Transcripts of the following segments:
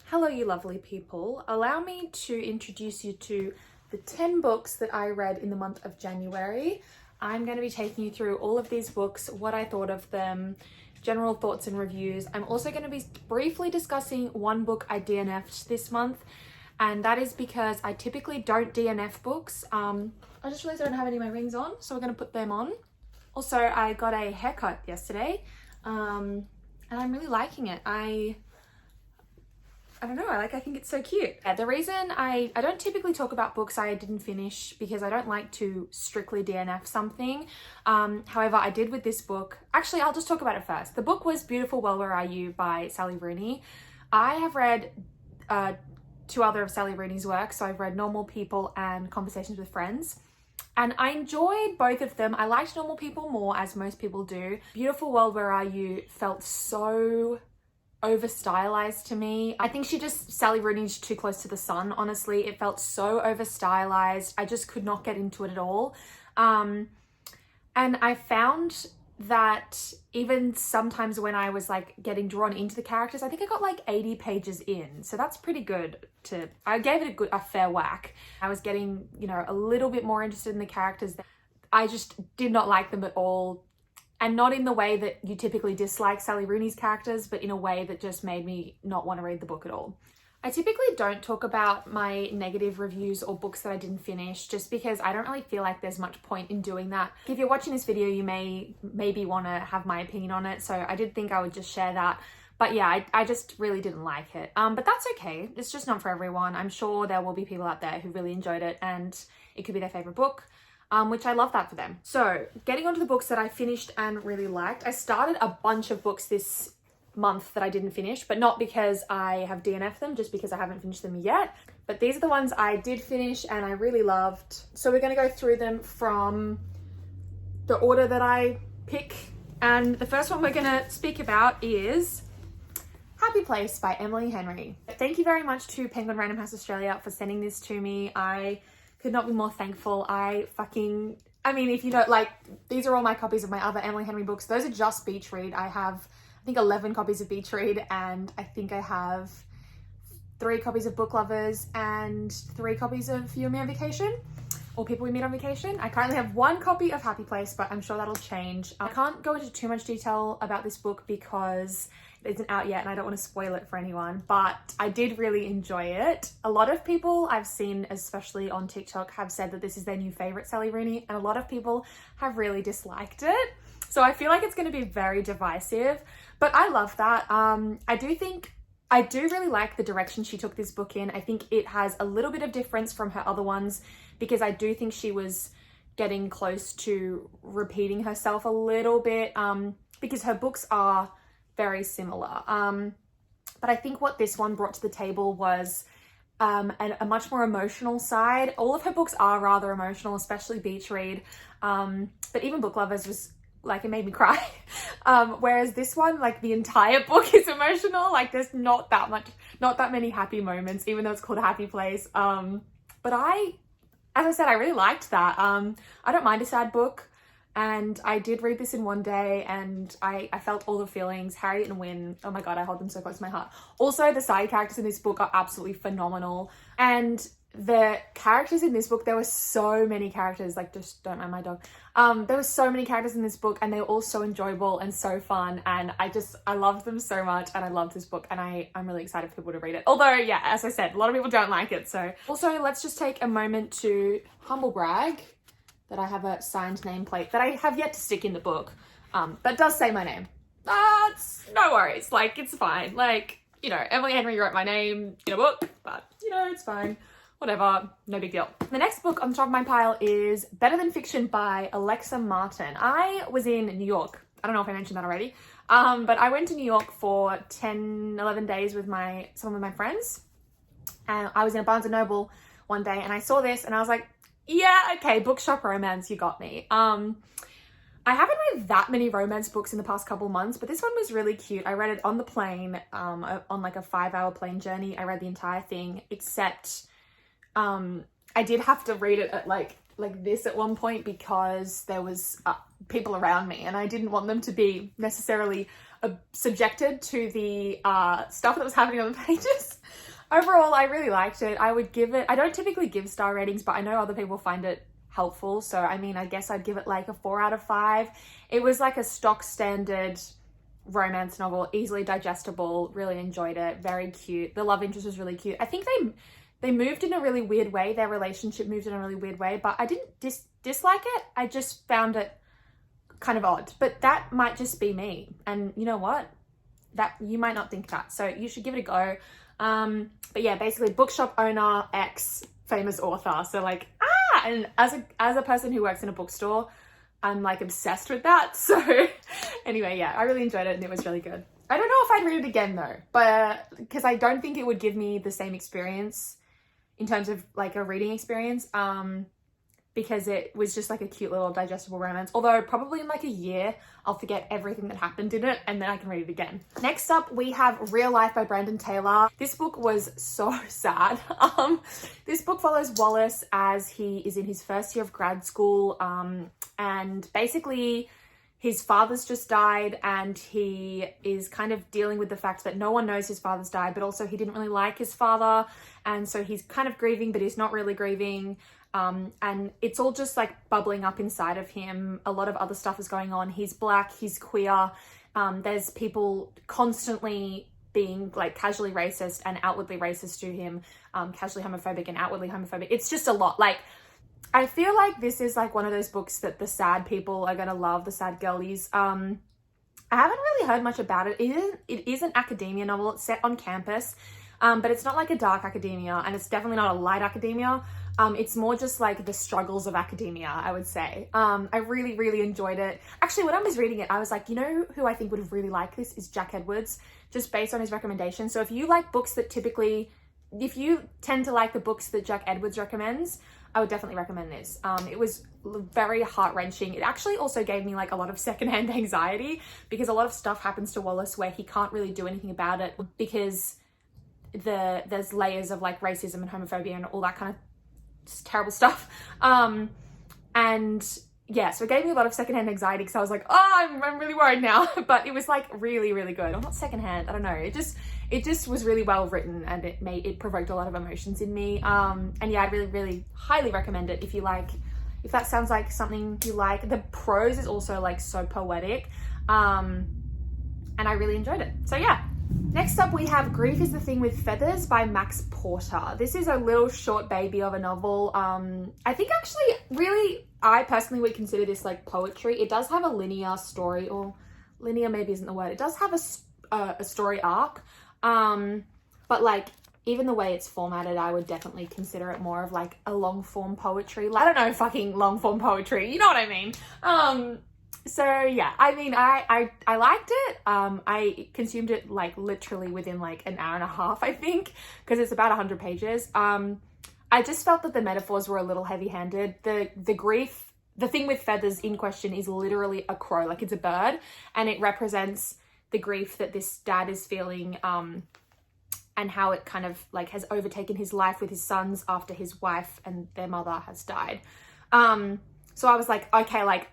Hello, you lovely people. Allow me to introduce you to the 10 books that I read in the month of January. I'm going to be taking you through all of these books, what I thought of them, general thoughts and reviews. I'm also going to be briefly discussing one book I DNF'd this month, and that is because I typically don't DNF books. I just realized I don't have any of my rings on, so we're going to put them on. Also, I got a haircut yesterday, and I'm really liking it. I don't know, I think it's so cute. The reason I don't typically talk about books I didn't finish because I don't like to strictly DNF something. However, I did with this book. Actually, I'll just talk about it first. The book was Beautiful Well Where Are You by Sally Rooney. I have read two other of Sally Rooney's work. So I've read Normal People and Conversations with Friends. And I enjoyed both of them. I liked Normal People more, as most people do. Beautiful World Where Are You felt so over stylized to me. I think Sally Rooney's too close to the sun, honestly. It felt so over stylized. I just could not get into it at all. And I found that even sometimes when I was getting drawn into the characters, I think I got 80 pages in. So that's pretty good. I gave it a fair whack. I was getting, a little bit more interested in the characters. I just did not like them at all. And not in the way that you typically dislike Sally Rooney's characters, but in a way that just made me not want to read the book at all. I typically don't talk about my negative reviews or books that I didn't finish, just because I don't really feel like there's much point in doing that. If you're watching this video, you maybe want to have my opinion on it, so I did think I would just share that. But yeah, I just really didn't like it. But that's okay. It's just not for everyone. I'm sure there will be people out there who really enjoyed it and it could be their favorite book. Which I love that for them. So getting onto the books that I finished and really liked, I started a bunch of books this month that I didn't finish, but not because I have DNF'd them, just because I haven't finished them yet. But these are the ones I did finish and I really loved. So we're going to go through them from the order that I pick. And the first one we're going to speak about is Happy Place by Emily Henry. Thank you very much to Penguin Random House Australia for sending this to me. I could not be more thankful. If you don't these are all my copies of my other Emily Henry books. Those are just Beach Read. I have, 11 copies of Beach Read, and I think I have 3 copies of Book Lovers and 3 copies of You and Me on Vacation, or People We Meet on Vacation. I currently have 1 copy of Happy Place, but I'm sure that'll change. I can't go into too much detail about this book because it isn't out yet and I don't want to spoil it for anyone, but I did really enjoy it. A lot of people I've seen, especially on TikTok, have said that this is their new favorite Sally Rooney, and a lot of people have really disliked it. So I feel like it's going to be very divisive, but I love that. I do really like the direction she took this book in. I think it has a little bit of difference from her other ones because I do think she was getting close to repeating herself a little bit because her books are very similar. But I think what this one brought to the table was a much more emotional side. All of her books are rather emotional, especially Beach Read. But even Book Lovers was it made me cry. Whereas this one, the entire book is emotional. There's not that many happy moments, even though it's called Happy Place. But as I said, I really liked that. I don't mind a sad book. And I did read this in one day and I felt all the feelings. Harriet and Wynne, oh my God, I hold them so close to my heart. Also, the side characters in this book are absolutely phenomenal. And the characters in this book, there were so many characters, just don't mind my dog. There were so many characters in this book and they were all so enjoyable and so fun. And I loved them so much and I loved this book and I'm really excited for people to read it. Although, yeah, as I said, a lot of people don't like it. So also, let's just take a moment to humble brag that I have a signed nameplate that I have yet to stick in the book, that does say my name. It's no worries, it's fine. Emily Henry wrote my name in a book, but it's fine. Whatever, no big deal. The next book on the top of my pile is Better Than Fiction by Alexa Martin. I was in New York. I don't know if I mentioned that already, but I went to New York for 11 days with some of my friends. And I was in a Barnes & Noble one day and I saw this and I was like, yeah, okay, bookshop romance, you got me. I haven't read that many romance books in the past couple months, but this one was really cute. I read it on the plane, on a 5-hour plane journey. I read the entire thing, except I did have to read it at like this at one point because there was people around me and I didn't want them to be necessarily subjected to the stuff that was happening on the pages. Overall, I really liked it. I would give it, I don't typically give star ratings, but I know other people find it helpful. So, I mean, I guess I'd give it like a 4 out of 5. It was like a stock standard romance novel, easily digestible, really enjoyed it, very cute. The love interest was really cute. I think they moved in a really weird way. Their relationship moved in a really weird way, but I didn't dislike it. I just found it kind of odd, but that might just be me. And you know what? That you might not think that. So you should give it a go. But yeah, basically bookshop owner, ex famous author. So like, and as a person who works in a bookstore, I'm like obsessed with that. So anyway, yeah, I really enjoyed it and it was really good. I don't know if I'd read it again though, but because I don't think it would give me the same experience in terms of like a reading experience, because it was just like a cute little digestible romance. Although probably in like a year, I'll forget everything that happened in it and then I can read it again. Next up, we have Real Life by Brandon Taylor. This book was so sad. This book follows Wallace as he is in his first year of grad school. And basically his father's just died and he is kind of dealing with the fact that no one knows his father's died, but also he didn't really like his father. And so he's kind of grieving, but he's not really grieving. And it's all just like bubbling up inside of him. A lot of other stuff is going on. He's black, he's queer. There's people constantly being like casually racist and outwardly racist to him, casually homophobic and outwardly homophobic. It's just a lot. Like, I feel like this is like one of those books that the sad people are going to love, the sad girlies. I haven't really heard much about it. It is an academia novel. It's set on campus, but it's not like a dark academia and it's definitely not a light academia. It's more just like the struggles of academia, I would say. I really, really enjoyed it. Actually, when I was reading it, I was like, you know who I think would really like this is Jack Edwards, just based on his recommendation. So if you like books that if you tend to like the books that Jack Edwards recommends, I would definitely recommend this. It was very heart-wrenching. It actually also gave me like a lot of secondhand anxiety because a lot of stuff happens to Wallace where he can't really do anything about it because there's layers of like racism and homophobia and all that kind of terrible stuff. And yeah, so it gave me a lot of secondhand anxiety because I was like, oh, I'm really worried now. But it was like really, really good. Or not secondhand, I don't know. It just was really well written and it provoked a lot of emotions in me. And yeah, I'd really, really highly recommend it if that sounds like something you like. The prose is also like so poetic. And I really enjoyed it. So yeah. Next up, we have Grief is the Thing with Feathers by Max Porter. This is a little short baby of a novel. I think actually, really, I personally would consider this like poetry. It does have a linear story, or linear maybe isn't the word. It does have a story arc, but like even the way it's formatted, I would definitely consider it more of like a long form poetry. I don't know, fucking long form poetry. You know what I mean? So yeah, I mean, I liked it. I consumed it like literally within like an hour and a half, I think, because it's about 100 pages. I just felt that the metaphors were a little heavy-handed. The grief, the thing with feathers in question is literally a crow, like it's a bird, and it represents the grief that this dad is feeling, and how it kind of like has overtaken his life with his sons after his wife and their mother has died. So I was like, okay, like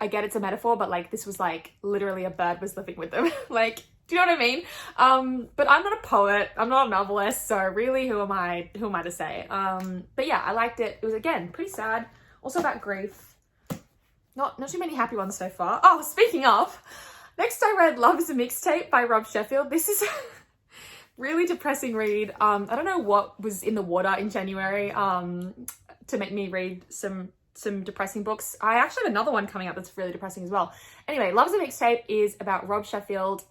I get it's a metaphor, but like this was like literally a bird was living with them. Like, do you know what I mean? But I'm not a poet, I'm not a novelist, so really who am I to say? But yeah, I liked it. It was again pretty sad, also about grief. Not too many happy ones so far. Oh, speaking of, next I read Love is a Mixtape by Rob Sheffield. This is really depressing read. I don't know what was in the water in January to make me read some depressing books. I actually have another one coming up that's really depressing as well. Anyway, Love's a Mixtape is about Rob Sheffield.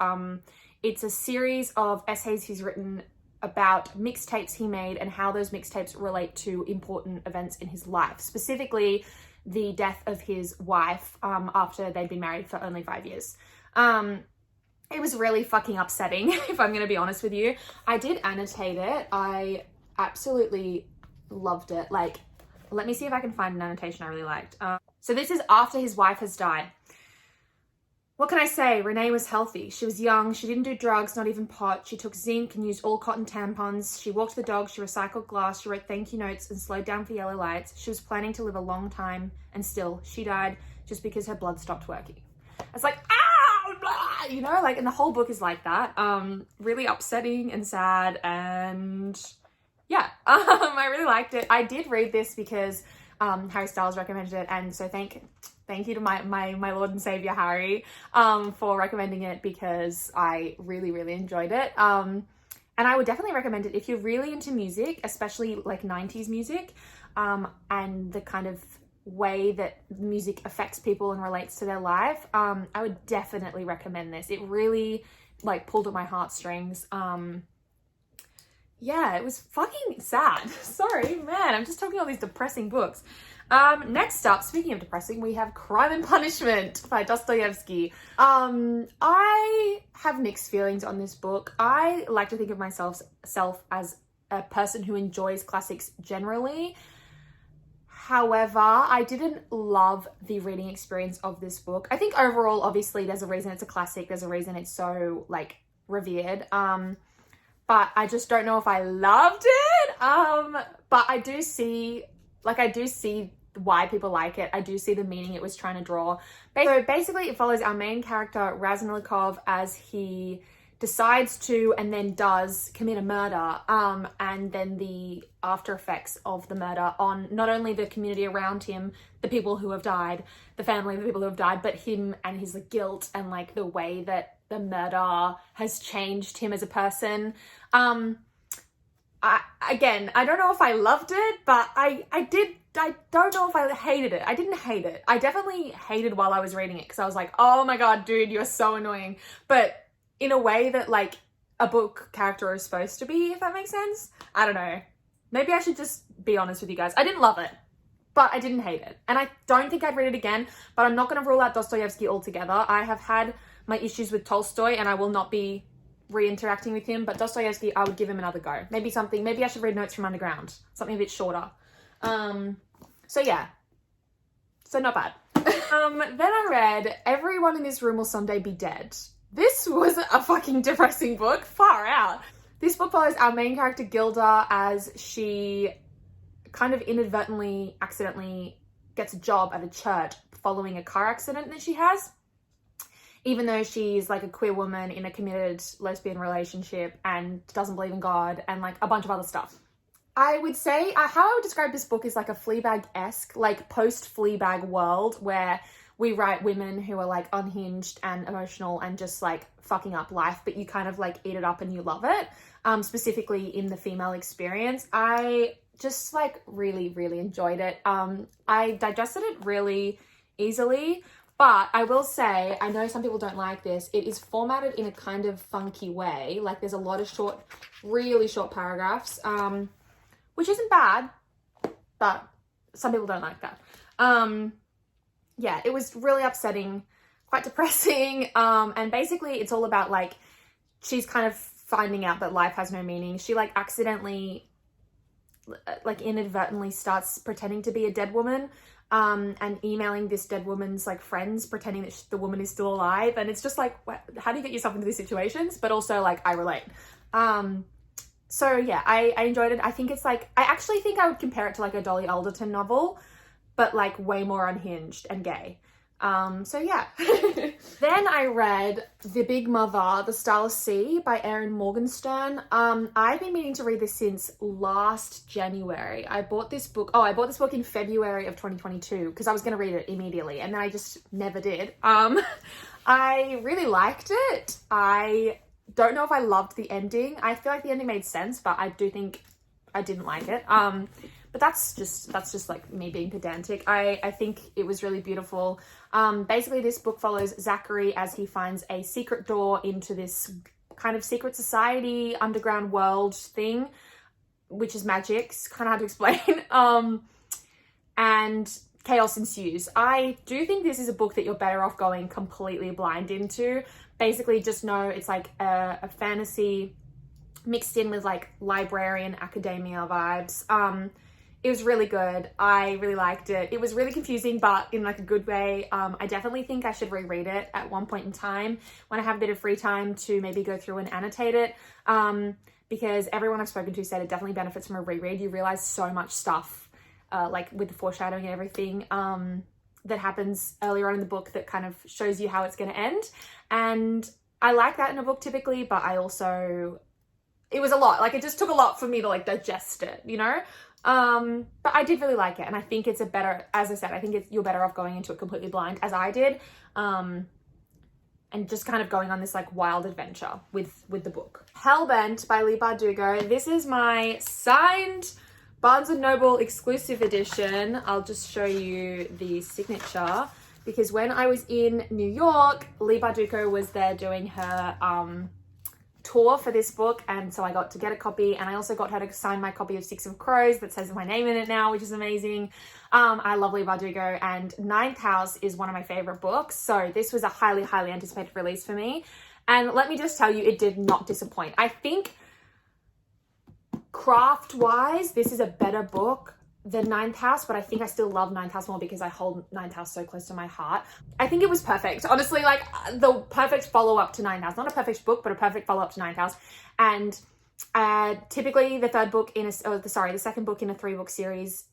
It's a series of essays he's written about mixtapes he made and how those mixtapes relate to important events in his life, specifically the death of his wife after they'd been married for only 5 years. It was really fucking upsetting, if I'm going to be honest with you. I did annotate it. I absolutely loved it. Like, let me see if I can find an annotation I really liked. So this is after his wife has died. What can I say? Renee was healthy. She was young. She didn't do drugs, not even pot. She took zinc and used all cotton tampons. She walked the dog. She recycled glass. She wrote thank you notes and slowed down for yellow lights. She was planning to live a long time and still she died just because her blood stopped working. It's like, ow, blah, you know, like, and the whole book is like that. Really upsetting and sad, and yeah, I really liked it. I did read this because Harry Styles recommended it, and so thank you to my Lord and Savior Harry for recommending it, because I really enjoyed it. And I would definitely recommend it if you're really into music, especially like 90s music, and the kind of way that music affects people and relates to their life. I would definitely recommend this. It really like pulled at my heartstrings. Yeah, it was fucking sad. Sorry, man, I'm just talking all these depressing books. Next up, speaking of depressing, we have Crime and Punishment by Dostoevsky. I have mixed feelings on this book. I like to think of myself as a person who enjoys classics generally. However, I didn't love the reading experience of this book. I think overall, obviously, there's a reason it's a classic. There's a reason it's so like revered. But I just don't know if I loved it. But I do see why people like it. I do see the meaning it was trying to draw. So basically it follows our main character, Razumikov, as he decides to and then does commit a murder, and then the after effects of the murder on not only the community around him, the people who have died, the family of the people who have died, but him and his like, guilt and like the way that the murder has changed him as a person. I don't know if I loved it, but I don't know if I hated it. I didn't hate it. I definitely hated while I was reading it because I was like, oh my God, dude, you're so annoying. But in a way that like a book character is supposed to be, if that makes sense. I don't know. Maybe I should just be honest with you guys. I didn't love it, but I didn't hate it. And I don't think I'd read it again, but I'm not going to rule out Dostoevsky altogether. I have had my issues with Tolstoy and I will not be re-interacting with him, but Dostoevsky, I would give him another go. Maybe I should read Notes from Underground, something a bit shorter. So yeah, so not bad. Then I read Everyone in This Room Will Someday Be Dead. This was a fucking depressing book, far out. This book follows our main character Gilda as she kind of inadvertently, accidentally gets a job at a church following a car accident that she has. Even though she's like a queer woman in a committed lesbian relationship and doesn't believe in God and like a bunch of other stuff. I would say how I would describe this book is like a Fleabag-esque, like post-Fleabag world where we write women who are like unhinged and emotional and just like fucking up life, but you kind of like eat it up and you love it. Specifically in the female experience. I just like really enjoyed it. I digested it really easily. But I will say, I know some people don't like this, it is formatted in a kind of funky way. Like there's a lot of really short paragraphs, which isn't bad, but some people don't like that. Yeah, it was really upsetting, quite depressing. And basically it's all about like, she's kind of finding out that life has no meaning. She like accidentally, like inadvertently starts pretending to be a dead woman. And emailing this dead woman's like friends, pretending that the woman is still alive. And it's just like, how do you get yourself into these situations? But also like, I relate. So yeah, I enjoyed it. I think it's like, I actually think I would compare it to like a Dolly Alderton novel, but like way more unhinged and gay. So yeah. Then I read The Big Mother, The Starless Sea by Erin Morgenstern. I've been meaning to read this since last January. I bought this book in February of 2022 because I was going to read it immediately and then I just never did. I really liked it. I don't know if I loved the ending. I feel like the ending made sense, but I do think I didn't like it. But that's just like me being pedantic. I think it was really beautiful. Basically this book follows Zachary as he finds a secret door into this kind of secret society, underground world thing, which is magic. It's kind of hard to explain. And chaos ensues. I do think this is a book that you're better off going completely blind into. Basically just know it's like a fantasy mixed in with like librarian academia vibes. It was really good. I really liked it. It was really confusing, but in like a good way. I definitely think I should reread it at one point in time when I have a bit of free time to maybe go through and annotate it. Because everyone I've spoken to said it definitely benefits from a reread. You realize so much stuff, like with the foreshadowing and everything. that happens earlier on in the book that kind of shows you how it's going to end. And I like that in a book typically, but I also, it was a lot. Like, it just took a lot for me to like digest it, you know? But I did really like it. And I think it's a better, as I said, I think you're better off going into it completely blind, as I did. And just kind of going on this like wild adventure with the book. Hellbent by Leigh Bardugo. This is my signed Barnes & Noble exclusive edition. I'll just show you the signature, because when I was in New York, Leigh Bardugo was there doing her tour for this book, and so I got to get a copy, and I also got her to sign my copy of Six of Crows that says my name in it now, which is amazing. I love Leigh Bardugo, and Ninth House is one of my favorite books, so this was a highly, highly anticipated release for me. And let me just tell you, it did not disappoint. I think craft-wise, this is a better book than Ninth House, but I think I still love Ninth House more because I hold Ninth House so close to my heart. I think it was perfect. Honestly, like the perfect follow-up to Ninth House. Not a perfect book, but a perfect follow-up to Ninth House. And typically the second book in a 3-book series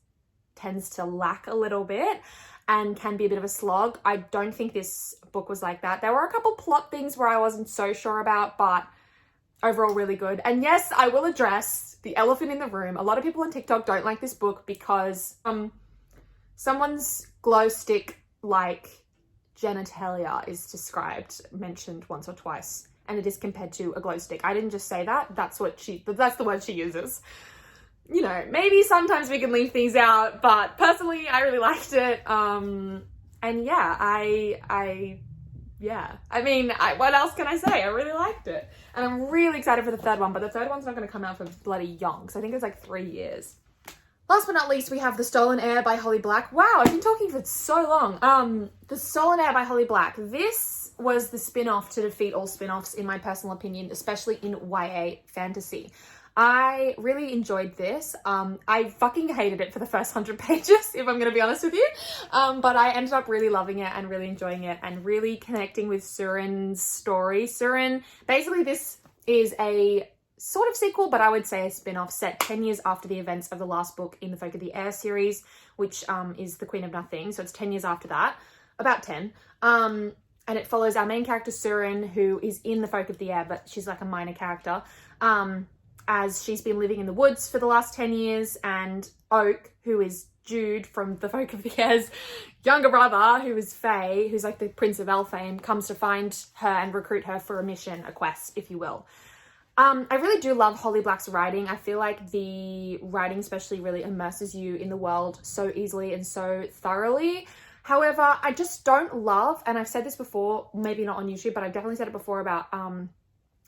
tends to lack a little bit and can be a bit of a slog. I don't think this book was like that. There were a couple plot things where I wasn't so sure about, but overall really good. And yes, I will address the elephant in the room. A lot of people on TikTok don't like this book because someone's glow stick like genitalia is mentioned once or twice, and it is compared to a glow stick. I didn't just say that. That's the word she uses. You know, maybe sometimes we can leave things out, but personally I really liked it. And yeah, what else can I say? I really liked it. And I'm really excited for the third one, but the third one's not going to come out for bloody young. So I think it's like 3 years. Last but not least, we have The Stolen Heir by Holly Black. Wow, I've been talking for so long. The Stolen Heir by Holly Black. This was the spin-off to defeat all spin-offs, in my personal opinion, especially in YA fantasy. I really enjoyed this. I fucking hated it for the first 100 pages, if I'm going to be honest with you. But I ended up really loving it and really enjoying it and really connecting with Surin's story. Surin, basically this is a sort of sequel, but I would say a spin-off set 10 years after the events of the last book in the Folk of the Air series, which is The Queen of Nothing. So it's 10 years after that, about 10. And it follows our main character, Surin, who is in the Folk of the Air, but she's like a minor character. As she's been living in the woods for the last 10 years, and Oak, who is Jude from the Folk of the Air's younger brother, who is Faye, who's like the Prince of Elfame, comes to find her and recruit her for a mission, a quest, if you will. I really do love Holly Black's writing. I feel like the writing especially really immerses you in the world so easily and so thoroughly. However, I just don't love, and I've said this before, maybe not on YouTube, but I've definitely said it before about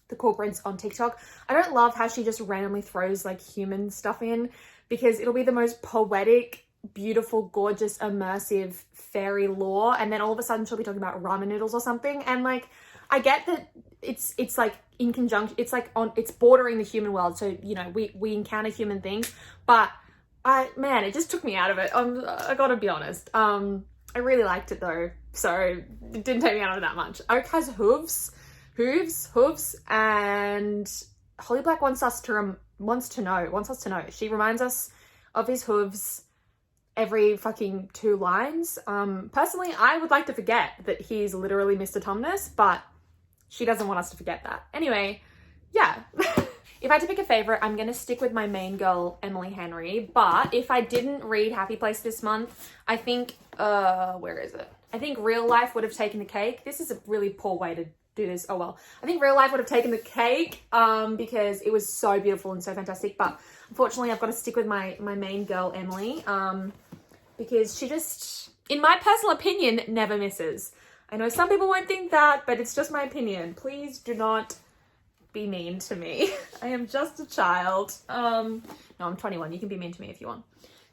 the corporates on TikTok. I don't love how she just randomly throws like human stuff in, because it'll be the most poetic, beautiful, gorgeous, immersive fairy lore, and then all of a sudden she'll be talking about ramen noodles or something. And like, I get that it's like in conjunction, it's bordering the human world, so you know we encounter human things, but it just took me out of it. I gotta be honest. I really liked it though, so it didn't take me out of it that much. Oak has hooves, and Holly Black wants us to know. She reminds us of his hooves every fucking 2 lines. Personally, I would like to forget that he's literally Mr. Tumnus, but she doesn't want us to forget that. Anyway, yeah. If I had to pick a favorite, I'm going to stick with my main girl, Emily Henry. But if I didn't read Happy Place this month, I think, where is it? I think Real Life would have taken the cake. This is a really poor way to do this. Oh well. I think Real Life would have taken the cake because it was so beautiful and so fantastic. But unfortunately, I've got to stick with my main girl, Emily, because she just, in my personal opinion, never misses. I know some people won't think that, but it's just my opinion. Please do not be mean to me. I am just a child. No, I'm 21. You can be mean to me if you want.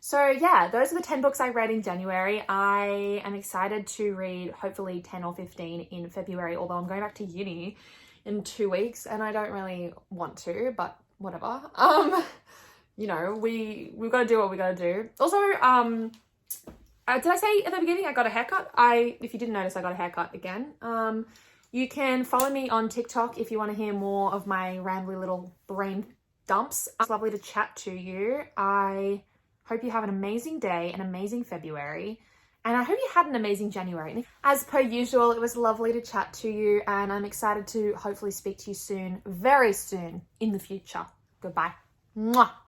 So yeah, those are the 10 books I read in January. I am excited to read hopefully 10 or 15 in February, although I'm going back to uni in 2 weeks and I don't really want to, but whatever. You know, we've got to do what we got to do. Also, did I say at the beginning I got a haircut? If you didn't notice, I got a haircut again. You can follow me on TikTok if you want to hear more of my rambly little brain dumps. It's lovely to chat to you. I hope you have an amazing day, an amazing February, And I hope you had an amazing January. As per usual, it was lovely to chat to you, and I'm excited to hopefully speak to you soon, very soon in the future. Goodbye. Mwah.